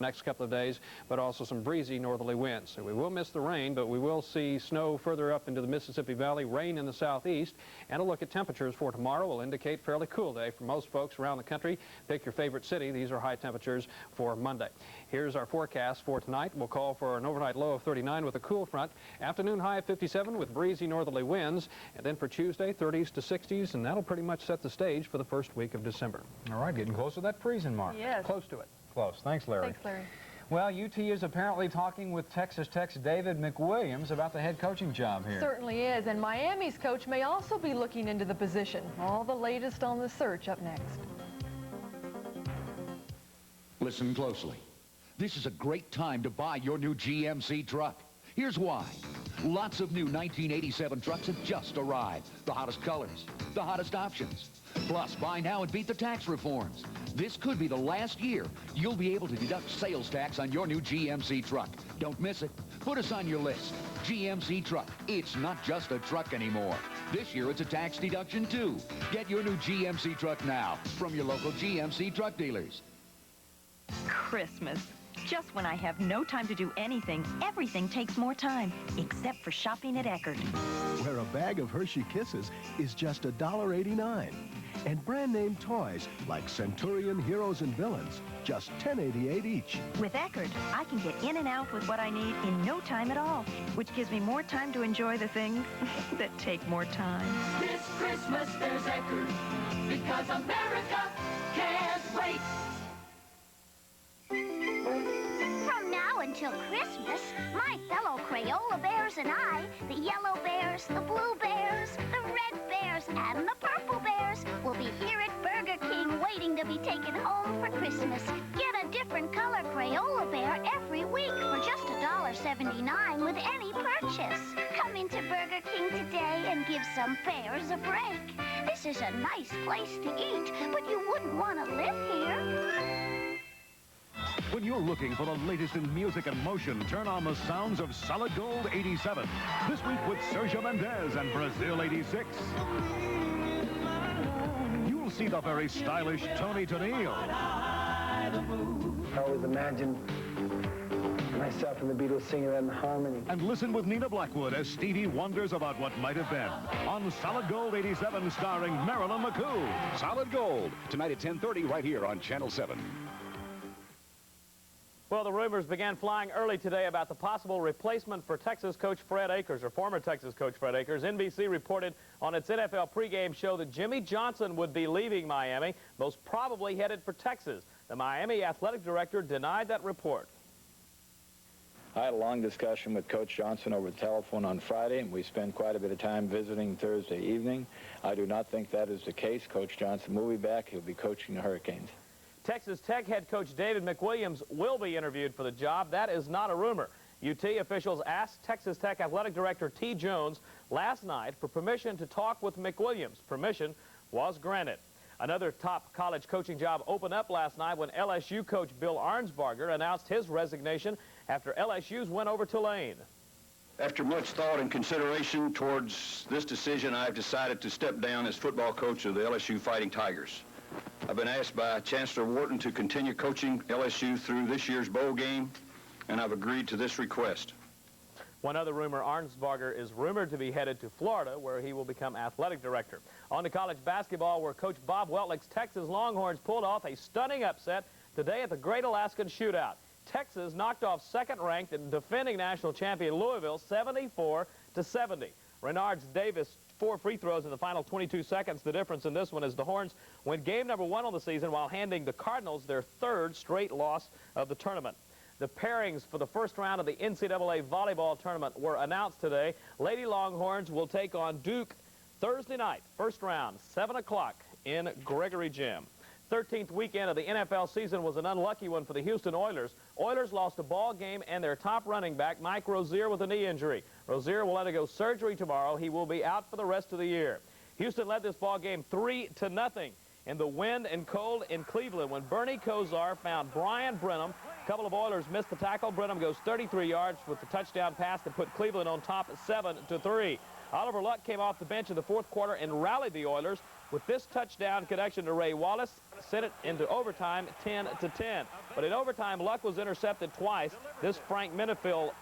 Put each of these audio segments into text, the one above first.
next couple of days, but also some breezy northerly winds. So we will miss the rain, but we will see snow further up into the Mississippi Valley, rain in the southeast, and a look at temperatures for tomorrow will indicate fairly cool day for most folks around the country. Pick your favorite city. These are high temperatures for Monday. Here's our forecast for tonight. We'll call for an overnight low of 39 with a cool front. Afternoon high of 57 with breezy northerly winds. And then for Tuesday, 30s to 60s, and that'll pretty much set the stage for the first week of December. All right, getting close to that freezing mark. Yes. Close to it. Close. Thanks, Larry. Thanks, Larry. Well, UT is apparently talking with Texas Tech's David McWilliams about the head coaching job here. Certainly is, and Miami's coach may also be looking into the position. All the latest on the search up next. Listen closely. This is a great time to buy your new GMC truck. Here's why. Lots of new 1987 trucks have just arrived. The hottest colors, the hottest options. Plus, buy now and beat the tax reforms. This could be the last year you'll be able to deduct sales tax on your new GMC truck. Don't miss it. Put us on your list. GMC truck. It's not just a truck anymore. This year, it's a tax deduction, too. Get your new GMC truck now from your local GMC truck dealers. Christmas. Just when I have no time to do anything, everything takes more time, except for shopping at Eckerd. Where a bag of Hershey Kisses is just $1.89. And brand name toys like Centurion, Heroes, and Villains, just $10.88 each. With Eckerd, I can get in and out with what I need in no time at all, which gives me more time to enjoy the things that take more time. This Christmas there's Eckerd, because America can't wait. From now until Christmas, my fellow Crayola bears and I, the yellow bears, the blue bears, the red bears, and the purple bears, will be here at Burger King waiting to be taken home for Christmas. Get a different color Crayola bear every week for just $1.79 with any purchase. Come into Burger King today and give some bears a break. This is a nice place to eat, but you wouldn't want to live here. When you're looking for the latest in music and motion, turn on the sounds of Solid Gold 87. This week with Sergio Mendes and Brazil 86. You'll see the very stylish Tony Tennille. I always imagined myself and the Beatles singing that in harmony. And listen with Nina Blackwood as Stevie wonders about what might have been. On Solid Gold 87, starring Marilyn McCoo. Solid Gold, tonight at 10:30 right here on Channel 7. Well, the rumors began flying early today about the possible replacement for Texas coach Fred Akers, or former Texas coach Fred Akers. NBC reported on its NFL pregame show that Jimmy Johnson would be leaving Miami, most probably headed for Texas. The Miami athletic director denied that report. I had a long discussion with Coach Johnson over the telephone on Friday, and we spent quite a bit of time visiting Thursday evening. I do not think that is the case. Coach Johnson will be back. He'll be coaching the Hurricanes. Texas Tech head coach David McWilliams will be interviewed for the job. That is not a rumor. UT officials asked Texas Tech athletic director T. Jones last night for permission to talk with McWilliams. Permission was granted. Another top college coaching job opened up last night when LSU coach Bill Arnsparger announced his resignation after LSU's win over Tulane. After much thought and consideration towards this decision, I've decided to step down as football coach of the LSU Fighting Tigers. I've been asked by Chancellor Wharton to continue coaching LSU through this year's bowl game, and I've agreed to this request. One other rumor, Arnsparger is rumored to be headed to Florida, where he will become athletic director. On to college basketball, where Coach Bob Weltlich's Texas Longhorns pulled off a stunning upset today at the Great Alaskan Shootout. Texas knocked off second-ranked and defending national champion Louisville 74-70. Renard's Davis 4 free throws in the final 22 seconds. The difference in this one is the Horns win game number 1 on the season while handing the Cardinals their 3rd straight loss of the tournament. The pairings for the first round of the NCAA volleyball tournament were announced today. Lady Longhorns will take on Duke Thursday night, first round, 7 o'clock in Gregory Gym. 13th weekend of the NFL season was an unlucky one for the Houston Oilers. Oilers lost a ball game and their top running back, Mike Rozier, with a knee injury. Rozier will undergo surgery tomorrow. He will be out for the rest of the year. Houston led this ball game 3-0 in the wind and cold in Cleveland when Bernie Kosar found Brian Brenham. A couple of Oilers missed the tackle. Brenham goes 33 yards with the touchdown pass to put Cleveland on top 7-3. Oliver Luck came off the bench in the 4th quarter and rallied the Oilers with this touchdown connection to Ray Wallace, sent it into overtime 10-10. But in overtime, Luck was intercepted twice. This was Frank Menifield's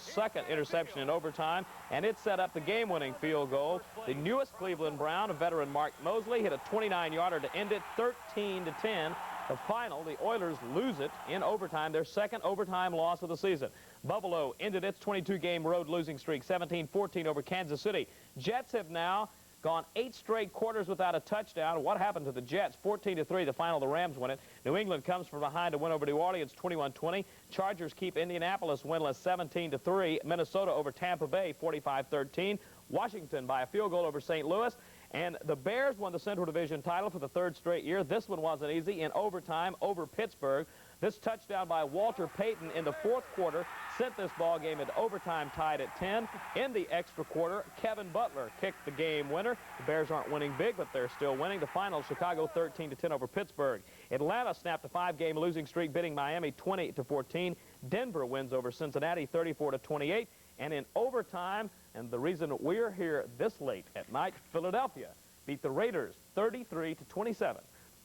second interception in overtime, and it set up the game-winning field goal. The newest Cleveland Brown, a veteran Mark Mosley, hit a 29-yarder to end it 13-10. The final, the Oilers lose it in overtime, their second overtime loss of the season. Buffalo ended its 22-game road losing streak, 17-14 over Kansas City. Jets have now gone 8 straight quarters without a touchdown. What happened to the Jets? 14-3, the final, the Rams win it. New England comes from behind to win over New Orleans, 21-20. Chargers keep Indianapolis winless, 17-3. Minnesota over Tampa Bay, 45-13. Washington by a field goal over St. Louis. And the Bears won the Central Division title for the 3rd straight year. This one wasn't easy in overtime over Pittsburgh. This touchdown by Walter Payton in the 4th quarter sent this ball game into overtime tied at 10. In the extra quarter, Kevin Butler kicked the game winner. The Bears aren't winning big, but they're still winning. The final, Chicago 13-10 over Pittsburgh. Atlanta snapped a 5-game losing streak, beating Miami 20-14. Denver wins over Cincinnati 34-28. And in overtime, and the reason we're here this late at night, Philadelphia beat the Raiders 33-27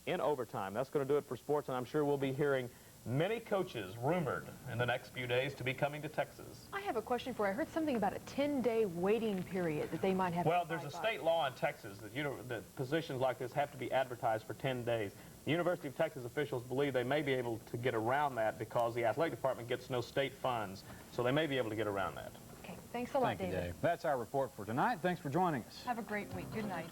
in overtime. That's going to do it for sports, and I'm sure we'll be hearing many coaches rumored in the next few days to be coming to Texas. I have a question for you. I heard something about a 10-day waiting period that they might have. Well, there's a state law in Texas that, that positions like this have to be advertised for 10 days. The University of Texas officials believe they may be able to get around that because the athletic department gets no state funds, so they may be able to get around that. Okay, thanks a lot, Thank you, David. Dave. That's our report for tonight. Thanks for joining us. Have a great week. Good night.